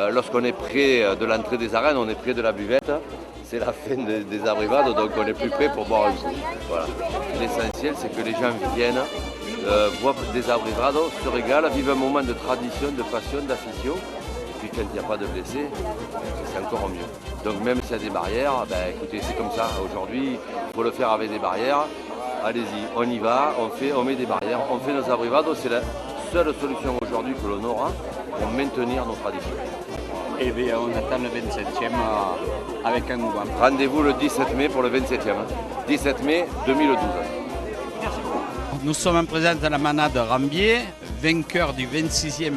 lorsqu'on est près de l'entrée des arènes, on est près de la buvette. C'est la fin des Abrivados, donc on est plus près pour boire un coup. Voilà. L'essentiel, c'est que les gens viennent, voient des Abrivados, se régalent, vivent un moment de tradition, de passion, d'affection. Et puis quand il n'y a pas de blessés, c'est encore mieux. Donc même s'il y a des barrières, écoutez, c'est comme ça. Aujourd'hui, il faut le faire avec des barrières. Allez-y, on y va, on met des barrières, on fait nos Abrivados. C'est la seule solution aujourd'hui que l'on aura pour maintenir nos traditions. Et bien, on attend le 27e avec un mouvement. Rendez-vous le 17 mai pour le 27e. 17 mai 2012. Nous sommes en présence de la manade Rambier, vainqueur du 26e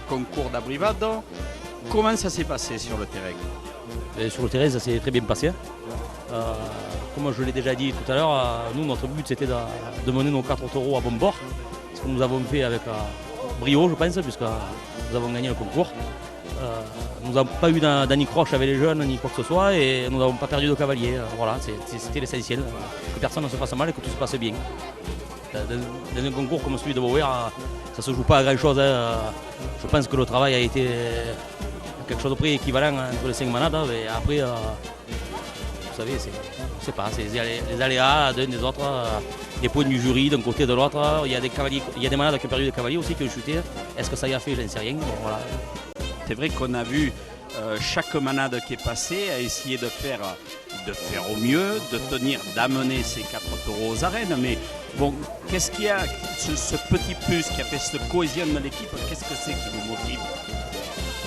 concours d'Abrivado. Comment ça s'est passé sur le terrain? Sur le terrain, ça s'est très bien passé. Comme je l'ai déjà dit tout à l'heure, nous, notre but, c'était de mener nos 4 taureaux à bon bord. Ce que nous avons fait avec brio, je pense, puisque nous avons gagné le concours. Nous n'avons pas eu d'anicroche avec les jeunes, ni quoi que ce soit, et nous n'avons pas perdu de cavalier. Voilà, c'était l'essentiel, que personne ne se fasse mal et que tout se passe bien. Dans un concours comme celui de Vauvert, ça ne se joue pas à grand chose. Je pense que le travail a été quelque chose de près équivalent entre les 5 manades. Et après, vous savez, je sais pas, c'est les aléas d'un des autres, les points du jury d'un côté et de l'autre. Il y a des manades qui ont perdu des cavaliers aussi, qui ont chuté. Est-ce que ça y a fait? Je n'en sais rien. Bon, voilà. C'est vrai qu'on a vu chaque manade qui est passée a essayé de faire au mieux, de tenir, d'amener ces 4 taureaux aux arènes. Mais bon, qu'est-ce qu'il y a, ce petit plus qui a fait cette cohésion de l'équipe, qu'est-ce que c'est qui vous motive?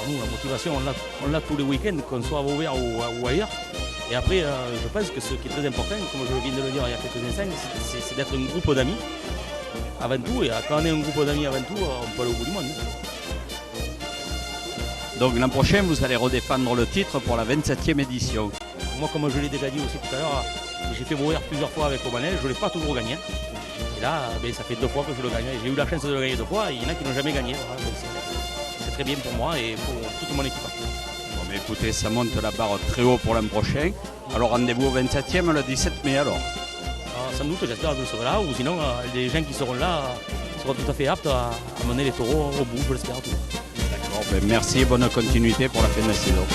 Nous, la motivation, on l'a tous les week-ends, qu'on soit à Vauvert ou ailleurs. Et après, je pense que ce qui est très important, comme je viens de le dire il y a quelques instants, c'est d'être un groupe d'amis avant tout. Et quand on est un groupe d'amis avant tout, on peut aller au bout du monde. Donc l'an prochain, vous allez redéfendre le titre pour la 27e édition. Moi, comme je l'ai déjà dit aussi tout à l'heure, j'ai fait Vauvert plusieurs fois avec Aubanel, je ne l'ai pas toujours gagné. Et là, ça fait 2 fois que je le gagne. J'ai eu la chance de le gagner 2 fois, et il y en a qui n'ont jamais gagné. Voilà, c'est très bien pour moi et pour toute mon équipe. Bon, mais écoutez, ça monte la barre très haut pour l'an prochain. Alors rendez-vous au 27e le 17 mai alors. Sans doute, j'espère que vous serez là, ou sinon les gens qui seront là seront tout à fait aptes à mener les taureaux au bout, je l'espère. D'accord, merci et bonne continuité pour la fin de la saison.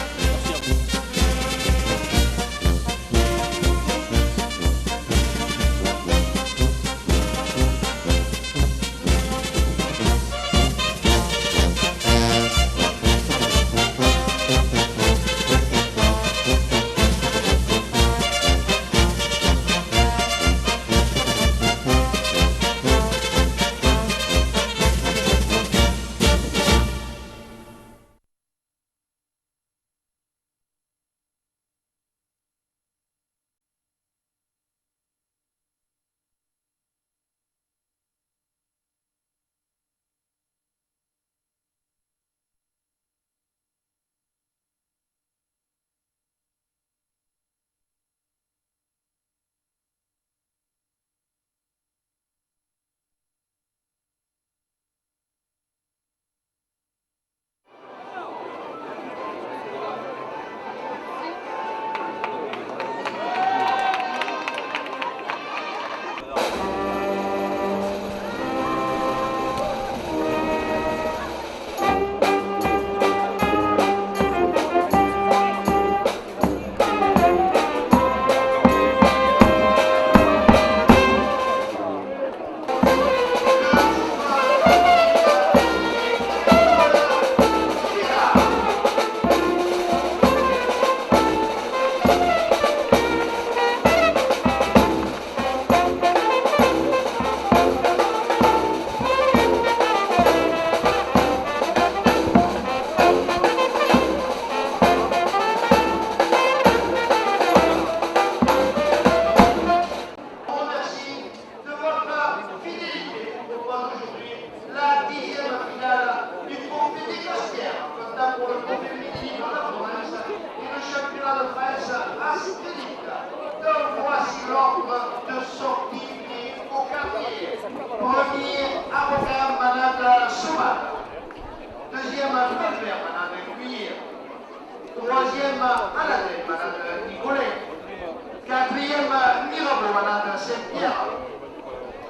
Pierre.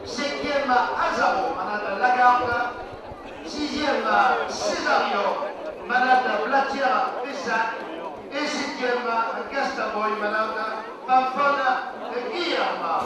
5e, Alzaro, manade Lagarde. 6e, Césario, manade Blatière-Pessac. Et 7e, Gastaboy, manade Pamphone-Guillerme.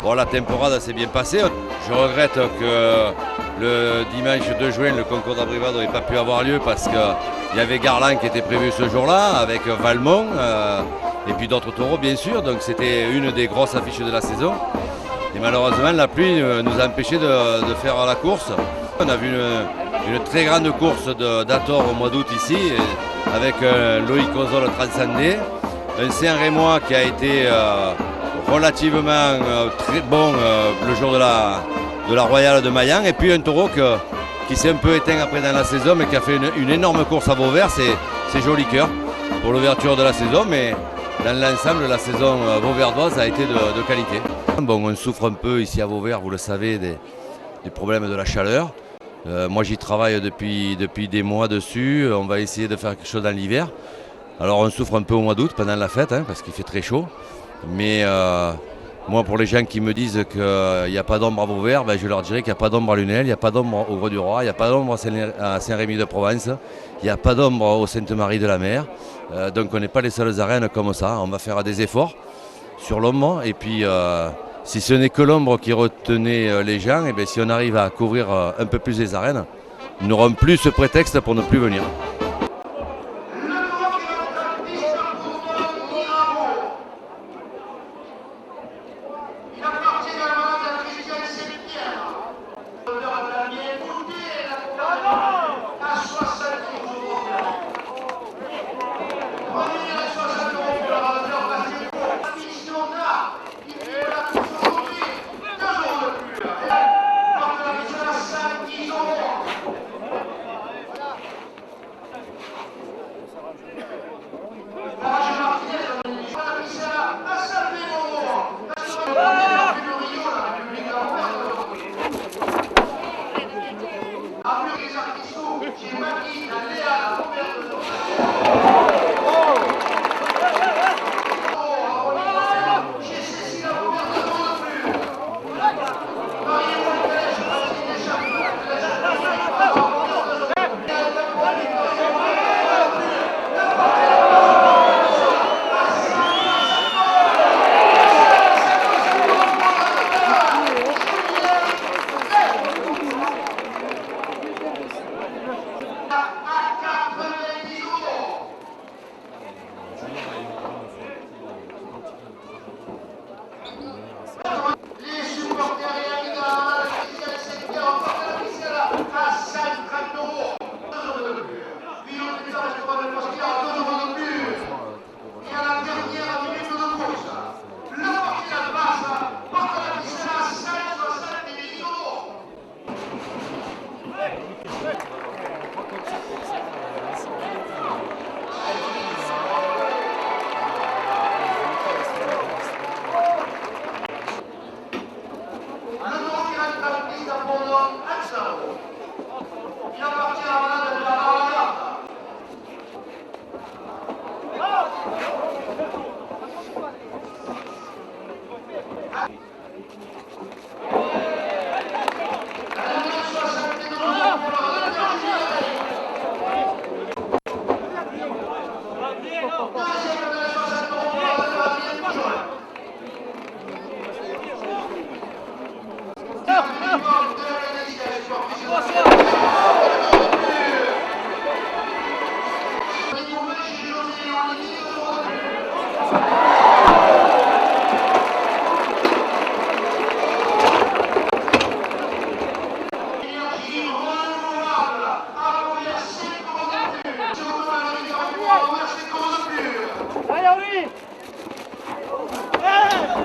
Bon, la temporada s'est bien passée. Je regrette que le dimanche 2 juin, le concours d'Abrivado n'ait pas pu avoir lieu parce qu'il y avait Garland qui était prévu ce jour-là, avec Valmont et puis d'autres taureaux bien sûr. Donc c'était une des grosses affiches de la saison. Et malheureusement, la pluie nous a empêché de faire la course. On a vu une très grande course d'Ator au mois d'août ici, avec Loïc Ozol transcendé, un Saint-Rémois qui a été relativement très bon le jour de la Royale de Maillan, et puis un taureau qui s'est un peu éteint après dans la saison, mais qui a fait une énorme course à Vauvert, c'est Joli Cœur pour l'ouverture de la saison, mais dans l'ensemble, la saison vauverdoise a été de qualité. Bon, on souffre un peu ici à Vauvert, vous le savez, des problèmes de la chaleur. Moi j'y travaille depuis des mois dessus, on va essayer de faire quelque chose dans l'hiver. Alors on souffre un peu au mois d'août pendant la fête, parce qu'il fait très chaud. Mais moi, pour les gens qui me disent qu'il n'y a pas d'ombre à Vauvert, je leur dirais qu'il n'y a pas d'ombre à Lunel, il n'y a pas d'ombre au Greux-du-Roi, il n'y a pas d'ombre à Saint-Rémy-de-Provence, il n'y a pas d'ombre au Sainte-Marie-de-la-Mer. Donc on n'est pas les seules arènes comme ça. On va faire des efforts sur l'ombre. Et puis, si ce n'est que l'ombre qui retenait les gens, et si on arrive à couvrir un peu plus les arènes, nous n'aurons plus ce prétexte pour ne plus venir.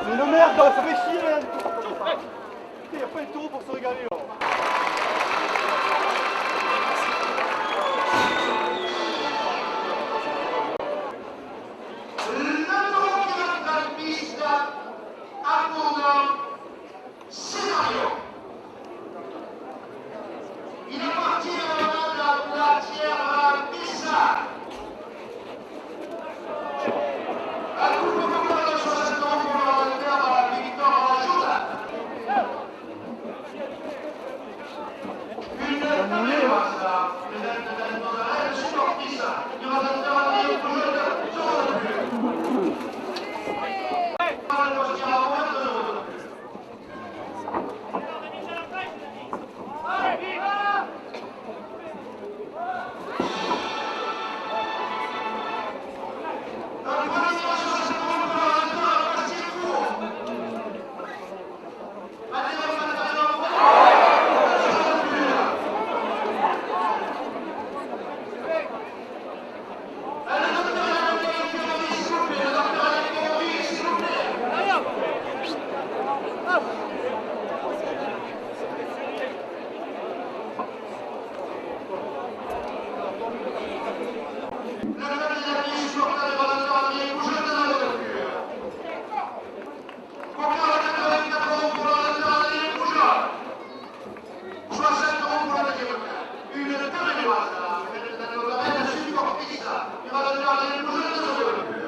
Une merde, ça fait chier, hein. Il n'y a pas de taureau pour se régaler. Il est parti de la Platière Pissa. Un coup de pouvoir de 60 ans pour l'Angleterre, Victor Ajuda. Une mémoire, ça. Le supportiste, il va se faire un million de jeux sur le but.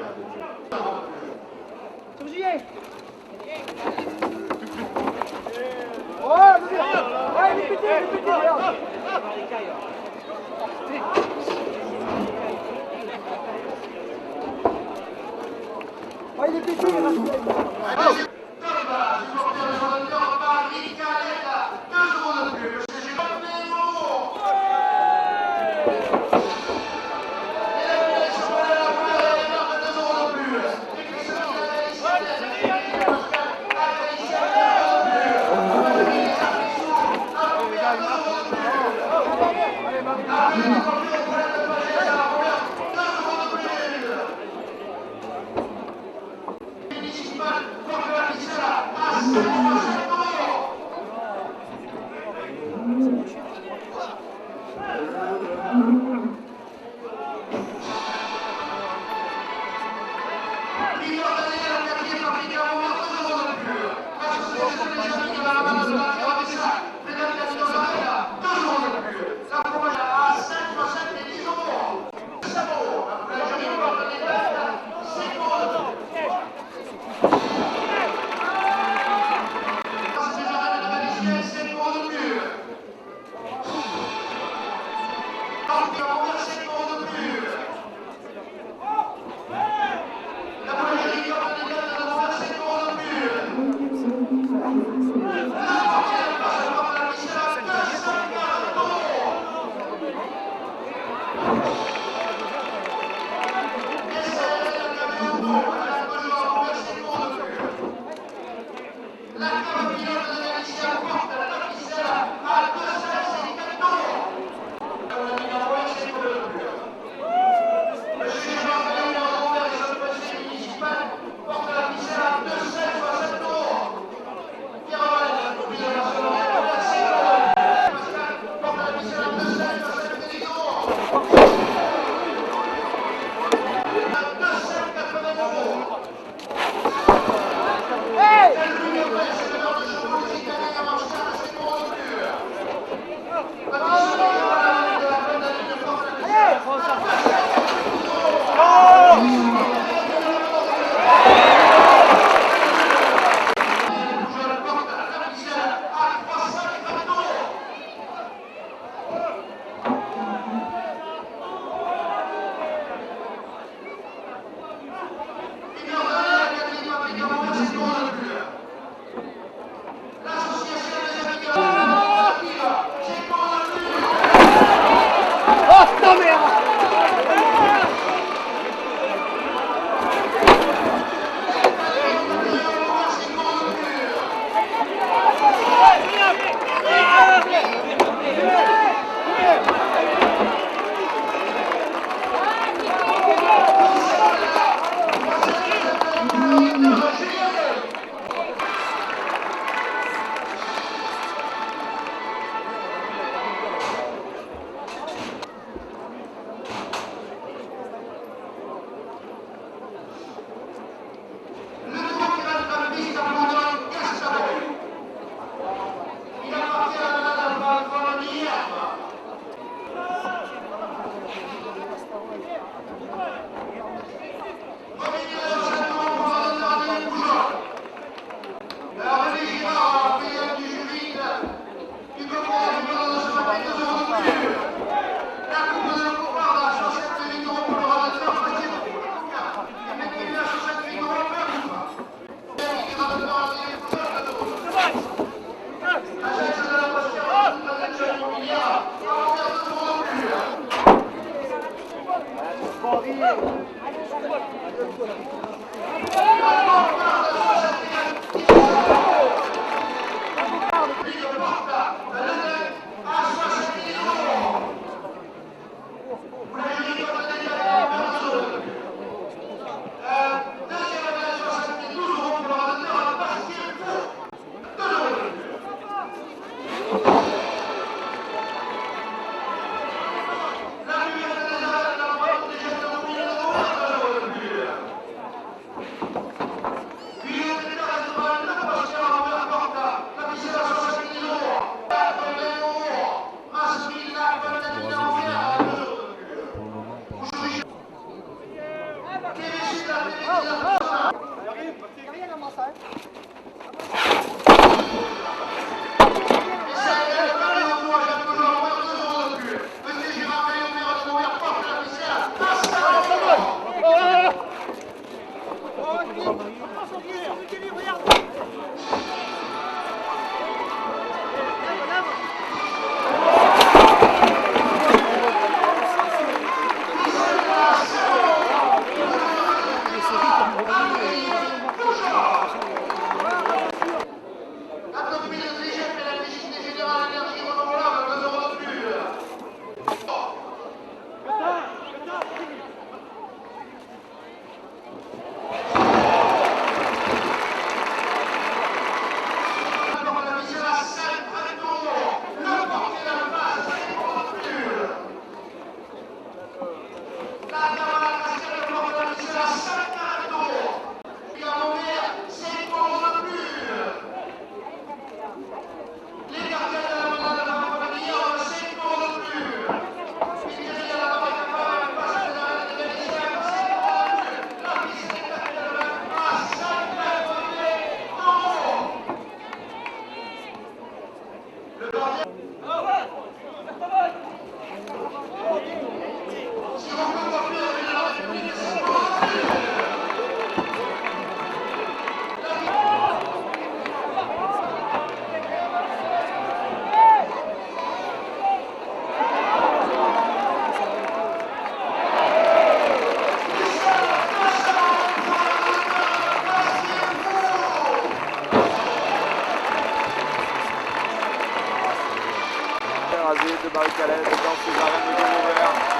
de Marie-Calais dans ses arènes de Vauvert.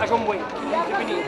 à Gombouin. C'est fini.